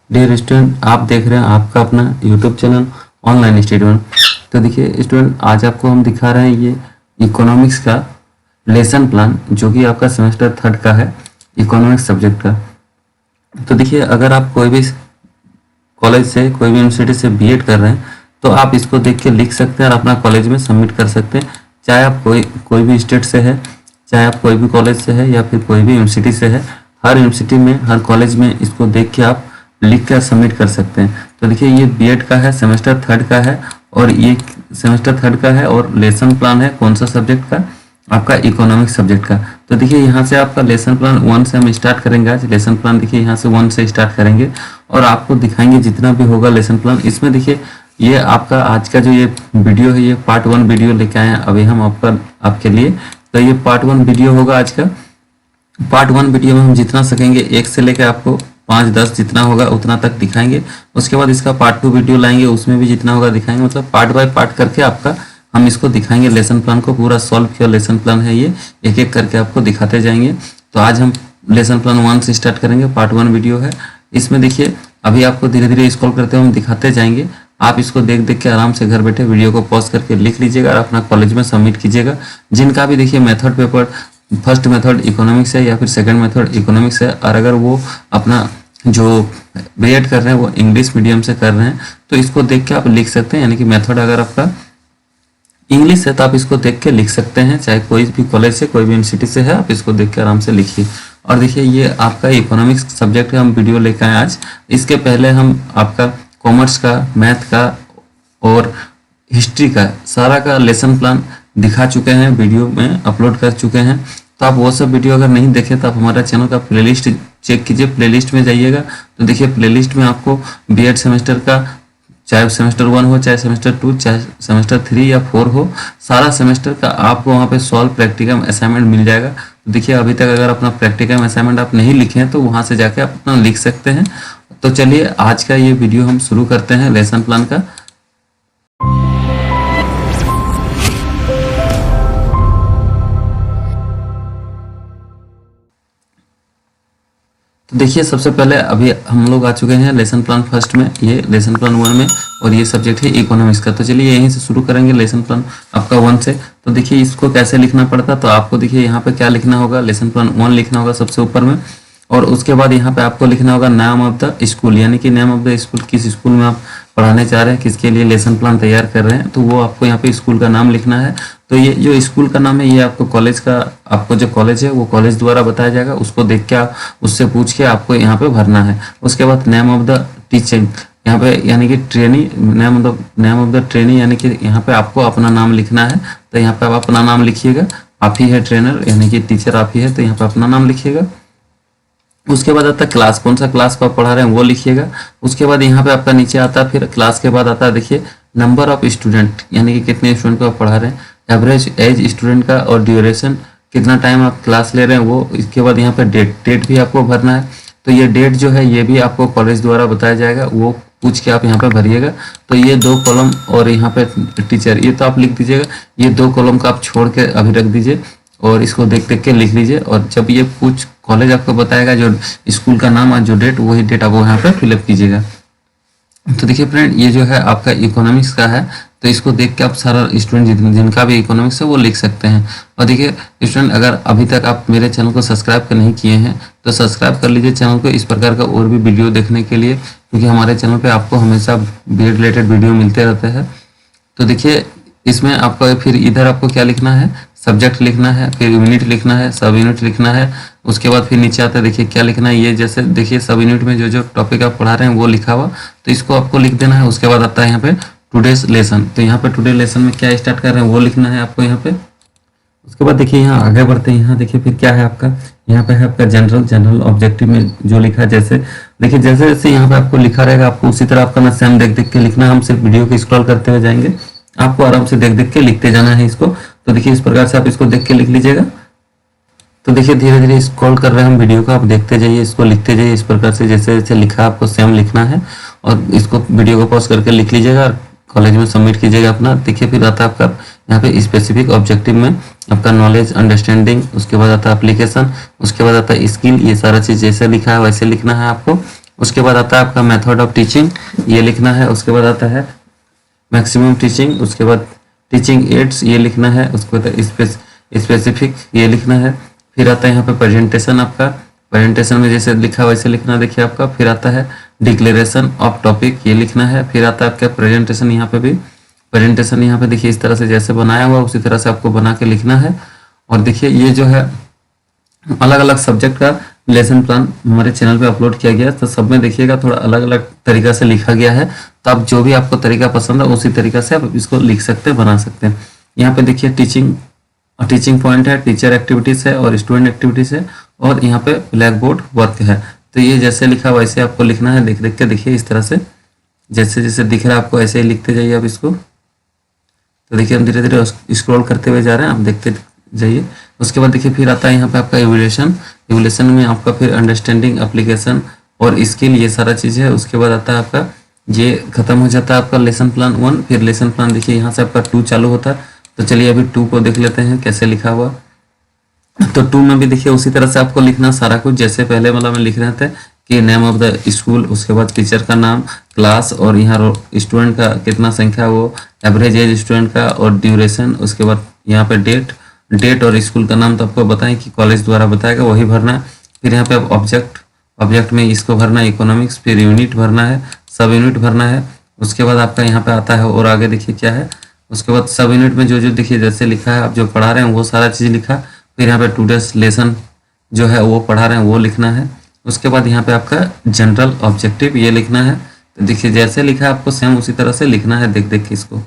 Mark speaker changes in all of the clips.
Speaker 1: Dear student, आप देख रहे हैं आपका अपना यूट्यूब चैनल ऑनलाइन स्टूडेंट। तो देखिए स्टूडेंट, आज आपको हम दिखा रहे हैं ये इकोनॉमिक्स का लेसन प्लान, जो कि आपका सेमेस्टर 3 का है, इकोनॉमिक्स सब्जेक्ट का। तो देखिए, अगर आप कोई भी कॉलेज से, कोई भी यूनिवर्सिटी से बीएड कर रहे हैं तो आप इसको देख के लिख सकते हैं और अपना कॉलेज में सबमिट कर सकते हैं। चाहे आप कोई भी स्टेट से है, चाहे आप कोई भी कॉलेज से है या फिर कोई भी यूनिवर्सिटी से है, हर यूनिवर्सिटी में, हर कॉलेज में इसको देख के आप लिख कर सबमिट कर सकते हैं। तो देखिए, ये बीएड का है, सेमेस्टर 3 का है, और ये सेमेस्टर 3 का है और लेसन प्लान है कौन सा सब्जेक्ट का? आपका इकोनॉमिक्स सब्जेक्ट का। तो देखिए, यहाँ से आपका लेसन प्लान 1 से हम स्टार्ट करेंगे। आज लेसन प्लान देखिए यहाँ से 1 से स्टार्ट करेंगे और आपको दिखाएंगे जितना भी होगा लेसन प्लान। इसमें देखिए, ये आपका आज का जो ये वीडियो है, ये पार्ट 1 वीडियो लेके आए हैं अभी हम आपके लिए। तो ये पार्ट 1 वीडियो होगा आज का। पार्ट 1 वीडियो में हम जितना सकेंगे 1 से लेकर आपको 5-10 जितना होगा उतना तक दिखाएंगे। उसके बाद इसका पार्ट 2 वीडियो लाएंगे, उसमें भी जितना होगा दिखाएंगे। मतलब पार्ट बाय पार्ट करके आपका हम इसको दिखाएंगे। लेसन प्लान को पूरा सॉल्व किया लेसन प्लान है ये, एक एक करके आपको दिखाते जाएंगे। तो आज हम लेसन प्लान 1 से स्टार्ट करेंगे, पार्ट 1 वीडियो है। इसमें देखिए, अभी आपको धीरे धीरे स्क्रॉल करते हुए हम दिखाते जाएंगे। आप इसको देख देख के आराम से घर बैठे वीडियो को पॉज करके लिख लीजिएगा और अपना कॉलेज में सबमिट कीजिएगा। जिनका भी देखिए method paper, first method economics है या फिर सेकंड मेथड इकोनॉमिक्स है, और अगर वो अपना जो बीएड कर रहे हैं वो इंग्लिश मीडियम से कर रहे हैं, तो इसको देख के आप लिख सकते हैं। यानी कि मेथड अगर आपका इंग्लिश है तो आप इसको देख के लिख सकते हैं, चाहे कोई भी कॉलेज से, कोई भी यूनिवर्सिटी से है, आप इसको देख के आराम से लिखिए। और देखिए, ये आपका इकोनॉमिक्स सब्जेक्ट है, हम वीडियो लेकर आए आज। इसके पहले हम आपका कॉमर्स का, मैथ का और हिस्ट्री का सारा का लेसन प्लान दिखा चुके हैं, वीडियो में अपलोड कर चुके हैं। तो आप वो सब वीडियो अगर नहीं देखे तो आप हमारा चैनल का प्लेलिस्ट चेक कीजिए, प्लेलिस्ट में जाइएगा। तो देखिए, प्लेलिस्ट में आपको बीएड सेमेस्टर का, चाहे सेमेस्टर 1 हो, चाहे सेमेस्टर 2, चाहे सेमेस्टर 3 या 4 हो, सारा सेमेस्टर का आपको वहाँ पे सॉल्व प्रैक्टिकम असाइनमेंट मिल जाएगा। तो देखिए, अभी तक अगर अपना प्रैक्टिकम असाइनमेंट आप नहीं लिखे हैं तो वहाँ से जाके आप अपना लिख सकते हैं। तो चलिए, आज का ये वीडियो हम शुरू करते हैं लेसन प्लान का। तो देखिए, सबसे पहले अभी हम लोग आ चुके हैं लेसन प्लान फर्स्ट में, ये लेसन प्लान 1 में, और ये सब्जेक्ट है इकोनॉमिक्स का। तो चलिए यहीं से शुरू करेंगे लेसन प्लान आपका 1 से। तो देखिए, इसको कैसे लिखना पड़ता, तो आपको देखिए यहाँ पे क्या लिखना होगा, लेसन प्लान 1 लिखना होगा सबसे ऊपर में। और उसके बाद यहाँ पे आपको लिखना होगा नेम ऑफ द स्कूल, यानी कि नेम ऑफ द स्कूल, किस स्कूल में आप पढ़ाने चाह रहे हैं, किसके लिए लेसन प्लान तैयार कर रहे हैं, तो वो आपको यहाँ पे स्कूल का नाम लिखना है। तो ये जो स्कूल का नाम है, ये आपको कॉलेज का, आपको जो कॉलेज है वो कॉलेज द्वारा बताया जाएगा। उसको देख के आप उससे पूछ के आपको यहाँ पे भरना है। उसके बाद नेम ऑफ द टीचर, यहाँ पे यानी कि trainee, name of the trainee, यानी कि यहाँ पे आपको अपना नाम लिखना है। तो यहाँ पे आप अपना नाम लिखिएगा, आप ही है ट्रेनर, यानी कि टीचर आप ही है, तो यहाँ पे अपना नाम लिखिएगा। उसके बाद आता है क्लास, कौन सा क्लास को आप पढ़ा रहे हैं वो लिखिएगा। उसके बाद यहाँ पे आपका नीचे आता है, फिर क्लास के बाद आता है देखिए नंबर ऑफ स्टूडेंट, यानी कि कितने स्टूडेंट को आप पढ़ा रहे हैं, एवरेज एज स्टूडेंट का, और ड्यूरेशन, कितना टाइम आप क्लास ले रहे हैं वो। इसके बाद यहाँ पे डेट भी आपको भरना है। तो ये डेट जो है ये भी आपको कॉलेज द्वारा बताया जाएगा, वो पूछ के आप यहाँ पे भरिएगा। तो ये 2 कॉलम और यहाँ पे टीचर, ये तो आप लिख दीजिएगा। ये 2 कॉलम का आप छोड़ के अभी रख दीजिए और इसको देख देख के लिख लीजिए। और जब ये कुछ कॉलेज आपको बताएगा, जो स्कूल का नाम और जो डेट, वही डेट आप यहाँ पे फिलअप कीजिएगा। तो देखिए फ्रेंड, ये जो है आपका इकोनॉमिक्स का है, तो इसको देख के आप सारा स्टूडेंट जिनका भी इकोनॉमिक्स है वो लिख सकते हैं। और देखिए स्टूडेंट, अगर अभी तक आप मेरे चैनल को सब्सक्राइब नहीं किए हैं तो सब्सक्राइब कर लीजिए चैनल को, इस प्रकार का और भी वीडियो देखने के लिए, क्योंकि हमारे चैनल पे आपको हमेशा बीएड रिलेटेड वीडियो मिलते रहते हैं। तो देखिए, इसमें आपका फिर इधर आपको क्या लिखना है, सब्जेक्ट लिखना है, फिर यूनिट लिखना है, सब यूनिट लिखना है। उसके बाद फिर नीचे आता है देखिए क्या लिखना है, ये जैसे देखिए सब यूनिट में जो जो टॉपिक आप पढ़ा रहे हैं वो लिखा हुआ, तो इसको आपको लिख देना है। उसके बाद आता है यहाँ पे टुडेज लेसन, तो यहाँ पे टुडे लेसन में क्या स्टार्ट कर रहे हैं वो लिखना है आपको यहाँ पे। उसके बाद देखिए यहाँ आगे बढ़ते हैं, यहाँ देखिए फिर क्या है आपका, यहाँ पे है आपका जनरल ऑब्जेक्टिव में जो लिखा है, जैसे देखिए जैसे जैसे यहाँ पे आपको लिखा रहेगा, आपको उसी तरह आपका ना सेम देख देख के लिखना है। हम सिर्फ वीडियो को स्क्रॉल करते हुए जाएंगे, आपको आराम से देख देख के लिखते जाना है इसको। तो देखिए इस प्रकार से आप इसको देख के लिख लीजिएगा। तो देखिए धीरे धीरे स्क्रॉल कर रहे हैं हम वीडियो को, आप देखते जाइए, इसको लिखते जाइए इस प्रकार से, जैसे जैसे लिखा है आपको सेम लिखना है। और इसको वीडियो को पॉज करके लिख लीजिएगा और कॉलेज में सबमिट कीजिएगा अपना। देखिए फिर आता है आपका यहाँ पे स्पेसिफिक ऑब्जेक्टिव में आपका नॉलेज, अंडरस्टैंडिंग, उसके बाद आता है एप्लीकेशन, उसके बाद आता है स्किल। ये सारा चीज जैसे लिखा है वैसे लिखना है आपको। उसके बाद आता है आपका मेथड ऑफ टीचिंग, ये लिखना है। उसके बाद आता है मैक्सिमम टीचिंग, उसके बाद टीचिंग एड्स ये लिखना है। उसके बाद स्पेसिफिक ये लिखना है। फिर आता है यहाँ पे प्रेजेंटेशन, आपका प्रेजेंटेशन में जैसे लिखा वैसे लिखना देखिए आपका। फिर आता है डिक्लेरेशन ऑफ टॉपिक, ये लिखना है। फिर आता है आपका प्रेजेंटेशन, यहाँ पे भी प्रेजेंटेशन यहाँ पे देखिए इस तरह से जैसे बनाया हुआ उसी तरह से आपको बना के लिखना है। और देखिए ये जो है अलग अलग सब्जेक्ट का लेसन प्लान हमारे चैनल पे अपलोड किया गया है, तो सब में देखिएगा थोड़ा अलग अलग तरीका से लिखा गया है। तो आप जो भी आपको तरीका पसंद है उसी तरीका से आप इसको लिख सकते हैं, बना सकते हैं। यहाँ पे देखिए टीचिंग पॉइंट है, टीचर एक्टिविटीज है और स्टूडेंट एक्टिविटीज है, और यहाँ पे ब्लैक बोर्ड वर्क है। तो ये जैसे लिखा वैसे आपको लिखना है, देख देख के देखिए इस तरह से जैसे जैसे दिख रहा है आपको ऐसे ही लिखते जाइए आप इसको। तो देखिए हम धीरे धीरे स्क्रॉल करते हुए जा रहे हैं, आप देखते जाइए। उसके बाद देखिए फिर आता है यहाँ पे आपका इवोल्यूशन में आपका फिर अंडरस्टैंडिंग, एप्लीकेशन और स्किल, ये सारा चीज़ है। उसके बाद आता है आपका ये खत्म हो जाता है आपका लेसन प्लान 1। फिर लेसन प्लान देखिए यहाँ से आपका 2 चालू होता है। तो चलिए अभी 2 को देख लेते हैं कैसे लिखा हुआ। तो 2 में भी देखिए उसी तरह से आपको लिखना सारा कुछ जैसे पहले वाला में लिख रहे थे कि नेम ऑफ द स्कूल, उसके बाद टीचर का नाम, क्लास, और यहाँ स्टूडेंट का कितना संख्या, वो एवरेज एज स्टूडेंट का, और ड्यूरेशन। उसके बाद यहाँ पे डेट और स्कूल का नाम तो आपको बताएं कि कॉलेज द्वारा बताएगा, वही भरना है। फिर यहाँ पे ऑब्जेक्ट में इसको भरना है इकोनॉमिक्स। फिर यूनिट भरना है, सब यूनिट भरना है। उसके बाद आपका यहाँ पे आता है और आगे देखिए क्या है। उसके बाद सब यूनिट में जो जो देखिए जैसे लिखा है आप जो पढ़ा रहे हैं वो सारा चीज़ लिखा। फिर यहाँ पे टूडेज लेसन जो है वो पढ़ा रहे हैं वो लिखना है। उसके बाद यहाँ पे आपका जनरल ऑब्जेक्टिव ये लिखना है। तो देखिए जैसे लिखा है आपको सेम उसी तरह से लिखना है, देख देख के इसको,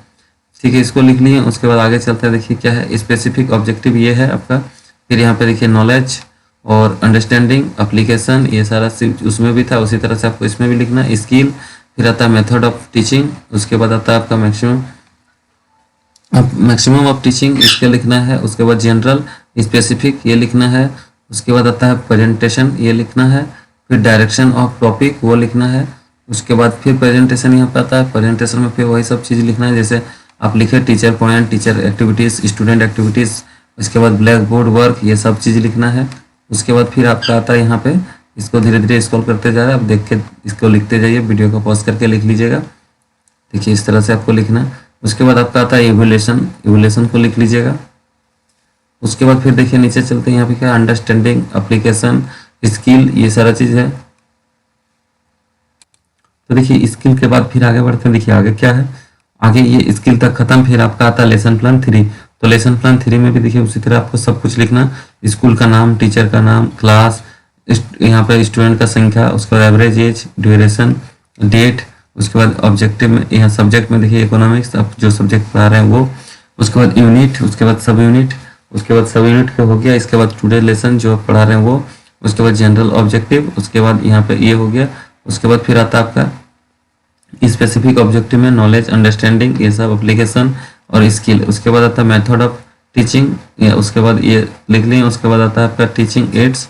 Speaker 1: ठीक है। इसको लिख लिए। उसके बाद आगे चलते हैं, देखिए क्या है स्पेसिफिक ऑब्जेक्टिव ये है आपका। फिर यहाँ पे देखिए नॉलेज और अंडरस्टैंडिंग, एप्लीकेशन, ये सारा उसमें भी था उसी तरह से आपको इसमें भी लिखना है। स्किल, फिर आता है मेथड ऑफ टीचिंग। उसके बाद आता है आपका मैक्सिमम ऑफ टीचिंग, इसके लिखना है। उसके बाद जनरल, स्पेसिफिक ये लिखना है। उसके बाद आता है प्रेजेंटेशन, ये लिखना है। फिर डायरेक्शन ऑफ टॉपिक वो लिखना है। उसके बाद फिर प्रेजेंटेशन यहाँ पे आता है। प्रेजेंटेशन में फिर वही सब चीज़ लिखना है जैसे आप लिखे teacher point, teacher activities, student activities. उसके बाद ब्लैक बोर्ड वर्क, ये सब चीज़ लिखना है। उसके बाद फिर आपका आता है यहाँ पे, इसको धीरे धीरे स्क्रॉल करते जा रहे हैं, आप देख के इसको लिखते जाइए, वीडियो को पॉज करके लिख लीजिएगा। देखिए इस तरह से आपको लिखना है। उसके बाद आपका आता है इवोल्यूशन को लिख लीजिएगा। उसके बाद फिर देखिए नीचे चलते हैं, यहाँ पे क्या अंडरस्टैंडिंग, एप्लीकेशन, स्किल, ये सारा चीज़ है। तो देखिए स्किल के बाद फिर आगे बढ़ते हैं, देखिए आगे क्या है। आगे ये स्किल तक खत्म। फिर आपका आता है लेसन प्लान 3। तो लेसन प्लान 3 में भी देखिए उसी तरह आपको सब कुछ लिखना, स्कूल का नाम, टीचर का नाम, क्लास, यहाँ पे स्टूडेंट का संख्या, उसके बाद एवरेज एज, ड्यूरेशन, डेट। उसके बाद ऑब्जेक्टिव में, यहाँ सब्जेक्ट में देखिए इकोनॉमिक्स, आप जो सब्जेक्ट पढ़ा रहे हैं वो। उसके बाद यूनिट, उसके बाद सब यूनिट, उसके बाद सब यूनिट का हो गया। इसके बाद टुडे लेसन जो आप पढ़ा रहे हैं वो। उसके बाद जनरल ऑब्जेक्टिव, उसके बाद यहाँ पे ये हो गया। उसके बाद फिर आता है आपका स्पेसिफिक ऑब्जेक्टिव में नॉलेज, अंडरस्टैंडिंग, ये सब, एप्लीकेशन और स्किल। उसके बाद आता है मेथड ऑफ टीचिंग, उसके बाद ये लिख लें। उसके बाद आता है आपका टीचिंग एड्स,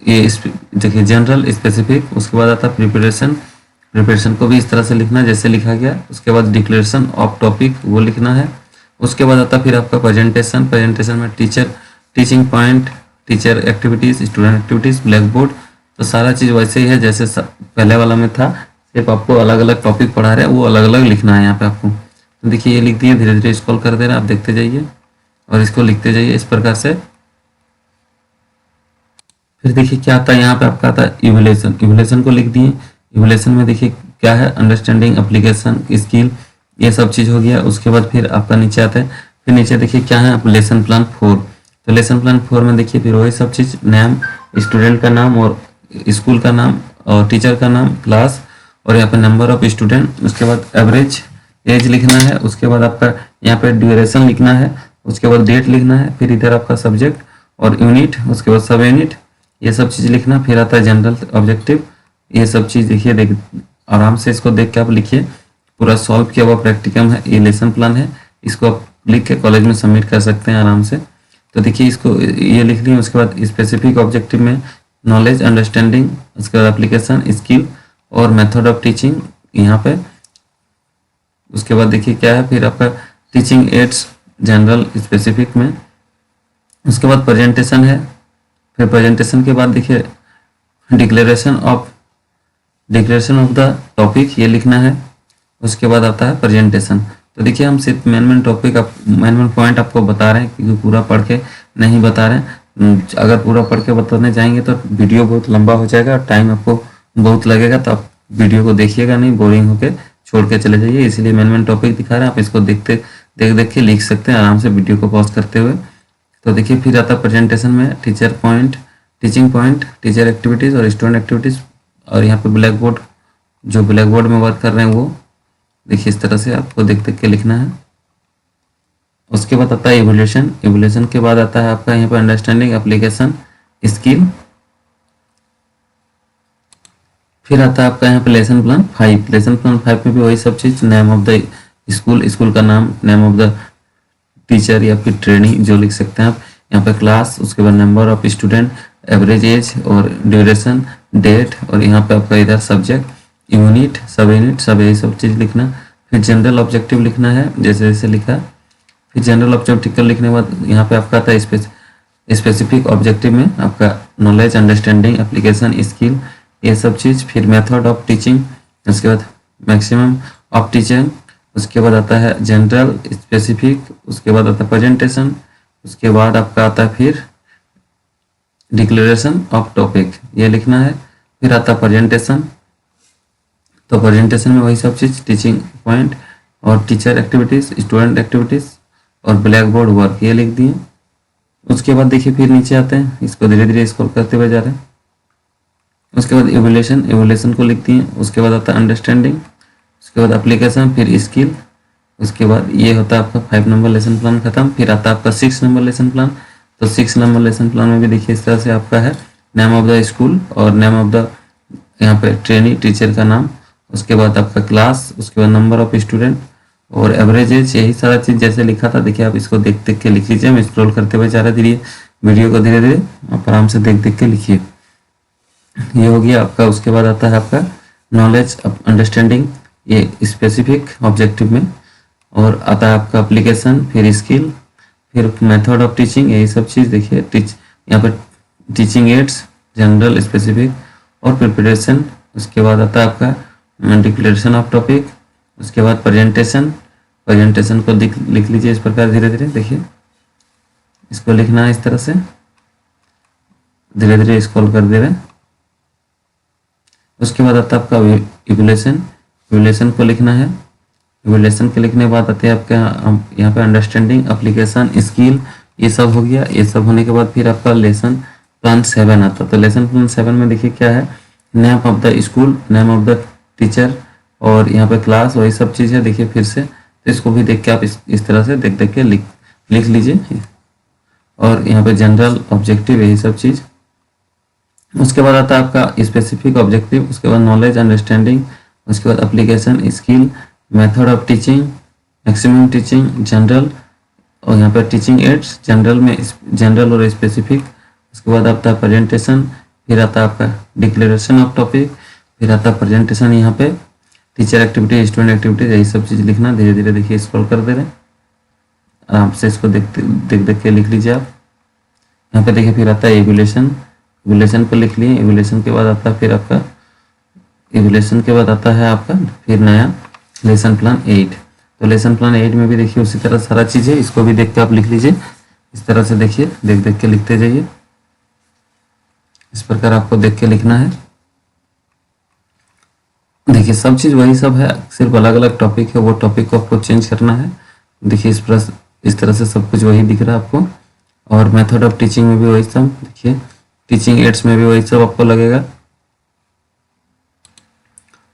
Speaker 1: ये देखिए जनरल, स्पेसिफिक। उसके बाद आता है प्रिपरेशन को भी इस तरह से लिखना जैसे लिखा गया। उसके बाद डिक्लेरेशन ऑफ टॉपिक वो लिखना है। उसके बाद आता फिर आपका प्रेजेंटेशन में teaching point, teacher activities, student activities, black board. तो सारा चीज़ वैसे ही है जैसे पहले वाला में था, सिर्फ आपको अलग अलग टॉपिक पढ़ा रहे हैं वो अलग अलग लिखना है यहाँ पे आपको। तो देखिए ये लिख दिए, धीरे धीरे स्क्रॉल कर दे रहे हैं, आप देखते जाइए और इसको लिखते जाइए इस प्रकार से। फिर देखिए क्या आता है यहाँ पे आपका आता है इवोल्यूशन को लिख दिए। इवोल्यूशन में देखिए क्या है अंडरस्टैंडिंग, एप्लीकेशन, स्किल, ये सब चीज़ हो गया। उसके बाद फिर आपका नीचे आता है, फिर नीचे देखिए क्या है लेसन प्लान 4। तो लेसन प्लान 4 में देखिए फिर वही सब चीज़, नेम, स्टूडेंट का नाम और स्कूल का नाम और टीचर का नाम, क्लास, और यहाँ पे नंबर ऑफ स्टूडेंट। उसके बाद एवरेज एज लिखना है। उसके बाद आपका यहाँ पे ड्यूरेशन लिखना है। उसके बाद डेट लिखना है। फिर इधर आपका सब्जेक्ट और यूनिट, उसके बाद सब यूनिट, ये सब चीज़ लिखना। फिर आता है जनरल ऑब्जेक्टिव, ये सब चीज़ देखिए, देख आराम से इसको देख के आप लिखिए। पूरा सॉल्व किया हुआ प्रैक्टिकम है, ये लेसन प्लान है, इसको आप लिख के कॉलेज में सबमिट कर सकते हैं आराम से। तो देखिए इसको ये लिख लिया। उसके बाद स्पेसिफिक ऑब्जेक्टिव में नॉलेज, अंडरस्टैंडिंग, उसके बाद एप्लीकेशन, स्किल और मेथड ऑफ टीचिंग यहाँ पे। उसके बाद देखिए क्या है फिर आपका टीचिंग एड्स, जनरल, स्पेसिफिक में। उसके बाद प्रेजेंटेशन है। फिर प्रेजेंटेशन के बाद देखिए declaration of declaration of the topic ये लिखना है। उसके बाद आता है प्रेजेंटेशन। तो देखिए हम सिर्फ मेन टॉपिक मेन पॉइंट आपको बता रहे हैं, क्योंकि पूरा पढ़ के नहीं बता रहे हैं। अगर पूरा पढ़ के बताने जाएंगे तो वीडियो बहुत लंबा हो जाएगा और टाइम आपको बहुत लगेगा, तो आप वीडियो को देखिएगा नहीं, बोरिंग होके छोड़ के चले जाइए। इसलिए मेन टॉपिक दिखा रहे हैं, आप इसको देख देख के लिख सकते हैं आराम से वीडियो को पॉज करते हुए। तो देखिए फिर आता है प्रेजेंटेशन में teacher point, teaching point, teacher activities और स्टूडेंट एक्टिविटीज़। और यहाँ पे ब्लैक बोर्ड, जो ब्लैक बोर्ड में वर्क कर रहे हैं वो देखिए इस तरह से आपको देख के लिखना है। उसके बाद आता है इवोल्यूशन। इवोल्यूशन के बाद आता है आपका यहाँ पे अंडरस्टैंडिंग, एप्लीकेशन, स्किल। फिर आता है आपका यहाँ पे लेसन प्लान 5। लेसन प्लान 5 में भी वही सब चीज़, name of the school, school का नाम, नेम ऑफ द टीचर या फिर ट्रेनिंग जो लिख सकते हैं आप। यहाँ पे क्लास, उसके बाद number of student, average age और ड्यूरेशन, डेट, और यहाँ पे आपका इधर सब्जेक्ट, यूनिट, सब यही सब चीज़ लिखना। फिर जनरल ऑब्जेक्टिव लिखना है जैसे जैसे लिखा। फिर जनरल ऑब्जेक्टिव लिखने के बाद यहाँ पे आपका आता है स्पेसिफिक ऑब्जेक्टिव में आपका नॉलेज, अंडरस्टैंडिंग, एप्लीकेशन, स्किल, ये सब चीज़। फिर मेथड ऑफ टीचिंग, उसके बाद मैक्सिमम ऑफ टीचिंग, उसके बाद आता है जनरल, स्पेसिफिक, उसके बाद आता है प्रेजेंटेशन, उसके बाद आपका आता है फिर डिक्लेरेशन ऑफ टॉपिक, ये लिखना है। फिर आता है प्रेजेंटेशन। तो प्रेजेंटेशन में वही सब चीज़, टीचिंग पॉइंट और टीचर एक्टिविटीज़, स्टूडेंट एक्टिविटीज़ और ब्लैक बोर्ड वर्क, ये लिख दिए। उसके बाद देखिए फिर नीचे आते हैं, इसको धीरे धीरे स्क्रॉल करते हुए जा रहे हैं। उसके बाद इवोल्यूशन को लिख दिए। उसके बाद आता है अंडरस्टैंडिंग, उसके बाद एप्लीकेशन, फिर स्किल। उसके बाद ये होता है आपका 5 नंबर लेसन प्लान खत्म। फिर आता है आपका 6 नंबर लेसन प्लान। तो 6 नंबर लेसन प्लान में भी देखिए इस तरह से आपका है, नेम ऑफ द स्कूल और नेम ऑफ द यहाँ पे ट्रेनी, टीचर का नाम, उसके बाद आपका क्लास, उसके बाद नंबर ऑफ स्टूडेंट और एवरेज एज, यही सारा चीज़ जैसे लिखा था। देखिए आप इसको देख देख के लिख लीजिए। हम स्क्रॉल करते हुए जा रहे धीरे, वीडियो को धीरे धीरे आप आराम से देख देख के लिखिए। ये हो गया आपका। उसके बाद आता है आपका नॉलेज, अंडरस्टैंडिंग, ये स्पेसिफिक ऑब्जेक्टिव में, और आता है आपका एप्लीकेशन, फिर स्किल, फिर मेथड ऑफ टीचिंग, यही सब चीज़ देखिए। यहाँ पर टीचिंग एड्स, जनरल, स्पेसिफिक और प्रिपरेशन। उसके बाद आता है आपका डिक्लेरेशन ऑफ टॉपिक। उसके बाद प्रेजेंटेशन को लिख लीजिए इस प्रकार धीरे धीरे। देखिए इसको लिखना है इस तरह से, धीरे धीरे स्क्रॉल कर दे रहे हैं। उसके बाद आता है आपका इवोल्यूशन को लिखना है। इवोल्यूशन के लिखने के बाद आते हैं आपका यहाँ पे अंडरस्टैंडिंग, एप्लीकेशन, स्किल, ये सब हो गया। ये सब होने के बाद फिर आपका लेसन प्लान 7 आता है। तो लेसन प्लान 7 में देखिए क्या है, name of the school, name of the teacher और यहाँ पे क्लास, वही सब चीज़ है। देखिए फिर से, तो इसको भी देख के आप इस तरह से देख देख के लिख लीजिए। और यहाँ पे जनरल ऑब्जेक्टिव, यही सब चीज़। उसके बाद आता है आपका स्पेसिफिक ऑब्जेक्टिव, उसके बाद नॉलेज, अंडरस्टैंडिंग, उसके बाद application, skill, method of teaching, maximum teaching, general और यहाँ पर टीचिंग एड्स, जनरल और स्पेसिफिक। उसके बाद आता है प्रेजेंटेशन, फिर आता है आपका डिक्लेरेशन ऑफ टॉपिक, फिर आता है प्रेजेंटेशन, यहाँ पे टीचर एक्टिविटी, स्टूडेंट एक्टिविटीज, यही सब चीज़ लिखना। धीरे धीरे देखिए स्क्रॉल कर दे रहे हैं, आराम से इसको देख के लिख लीजिए आप। यहाँ पे देखिए फिर आता है इवोल्यूशन को लिख लिए। इवोल्यूशन के बाद आता है फिर आपका फिर नया लेसन प्लान 8। तो लेसन प्लान 8 में भी देखिए उसी तरह सारा चीज़ है, इसको भी देख के आप लिख लीजिए इस तरह से। देखिए देख के लिखते जाइए, इस प्रकार आपको देख के लिखना है। देखिए सब चीज़ वही सब है, सिर्फ अलग अलग टॉपिक है, वो टॉपिक को आपको चेंज करना है। देखिए इस तरह से सब कुछ वही दिख रहा है आपको। और मेथड ऑफ टीचिंग में भी वही सब, देखिए टीचिंग एड्स में भी वही सब आपको लगेगा।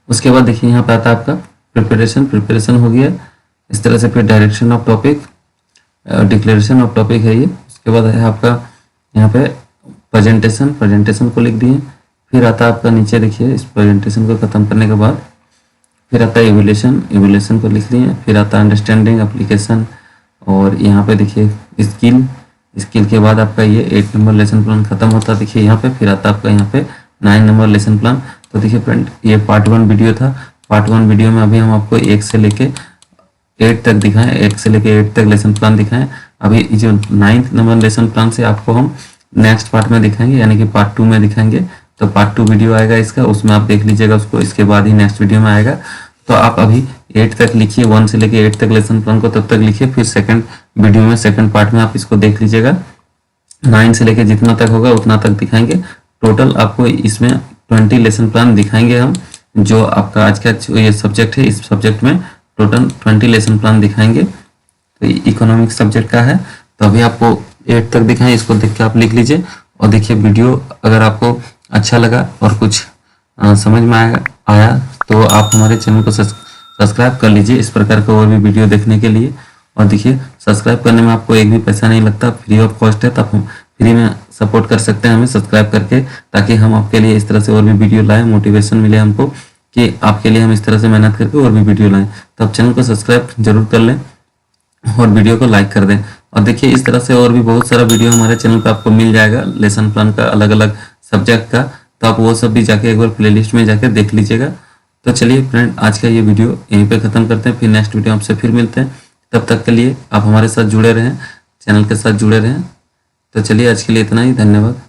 Speaker 1: उसके बाद देखिए यहाँ पे आता है आपका प्रिपरेशन हो गया इस तरह से। फिर direction of topic, declaration of topic है ये। उसके बाद है आपका यहाँ पे प्रेजेंटेशन को लिख दिए। फिर आता है आपका नीचे देखिए, इस प्रेजेंटेशन को ख़त्म करने के बाद फिर आता है इवोल्यूशन को लिख लिए। फिर आता है अंडरस्टैंडिंग, एप्लीकेशन और यहाँ पे देखिए स्किल के बाद आपका ये 8 नंबर लेसन प्लान खत्म होता है। देखिए यहाँ पे फिर आता है आपका यहाँ पे 9 नंबर लेसन प्लान। तो देखिए फ्रेंड, ये पार्ट 1 वीडियो था। पार्ट 1 वीडियो में अभी हम आपको 1 से लेके 8 तक दिखाएं, 1 से लेके 8 तक लेसन प्लान दिखाएं। अभी जो 9th नंबर लेसन प्लान से आपको हम नेक्स्ट पार्ट में दिखाएंगे, यानी कि पार्ट 2 में दिखाएंगे। तो पार्ट 2 वीडियो आएगा इसका, उसमें आप देख लीजिएगा उसको, इसके बाद ही नेक्स्ट वीडियो में आएगा। तो आप अभी 8 तक लिखिए, 1 से लेके 8 तक लेसन प्लान को तब तक लिखिए, फिर सेकंड वीडियो में सेकंड पार्ट में आप इसको देख लीजिएगा। 9 से लेके जितना तक होगा उतना तक दिखाएंगे। टोटल आपको इसमें 20 लेसन प्लान दिखाएंगे हम, जो आपका आज का ये सब्जेक्ट है, इस सब्जेक्ट में टोटल 20 लेसन प्लान दिखाएंगे। तो इकोनॉमिक सब्जेक्ट का है, तो अभी आपको 8 तक दिखाएं, इसको देख के आप लिख लीजिए। और देखिए वीडियो अगर आपको अच्छा लगा और कुछ समझ में आया तो आप हमारे चैनल को सब्सक्राइब कर लीजिए इस प्रकार का और भी वीडियो देखने के लिए। और देखिए सब्सक्राइब करने में आपको एक भी पैसा नहीं लगता, फ्री ऑफ कॉस्ट है, तो आप फ्री में सपोर्ट कर सकते हैं हमें सब्सक्राइब करके, ताकि हम आपके लिए इस तरह से और भी वीडियो लाएं, मोटिवेशन मिले हमको कि आपके लिए हम इस तरह से मेहनत करके और भी वीडियो लाएं। तो आप चैनल को सब्सक्राइब जरूर कर लें और वीडियो को लाइक कर दें। और देखिए इस तरह से और भी बहुत सारा वीडियो हमारे चैनल पे आपको मिल जाएगा लेसन प्लान का, अलग अलग सब्जेक्ट का, तो आप वो सब भी जाके एक बार प्लेलिस्ट में जाके देख लीजिएगा। तो चलिए फ्रेंड, आज का ये वीडियो यहीं पे ख़त्म करते हैं, फिर नेक्स्ट वीडियो आपसे फिर मिलते हैं। तब तक के लिए आप हमारे साथ जुड़े रहें, चैनल के साथ जुड़े रहें। तो चलिए आज के लिए इतना ही, धन्यवाद।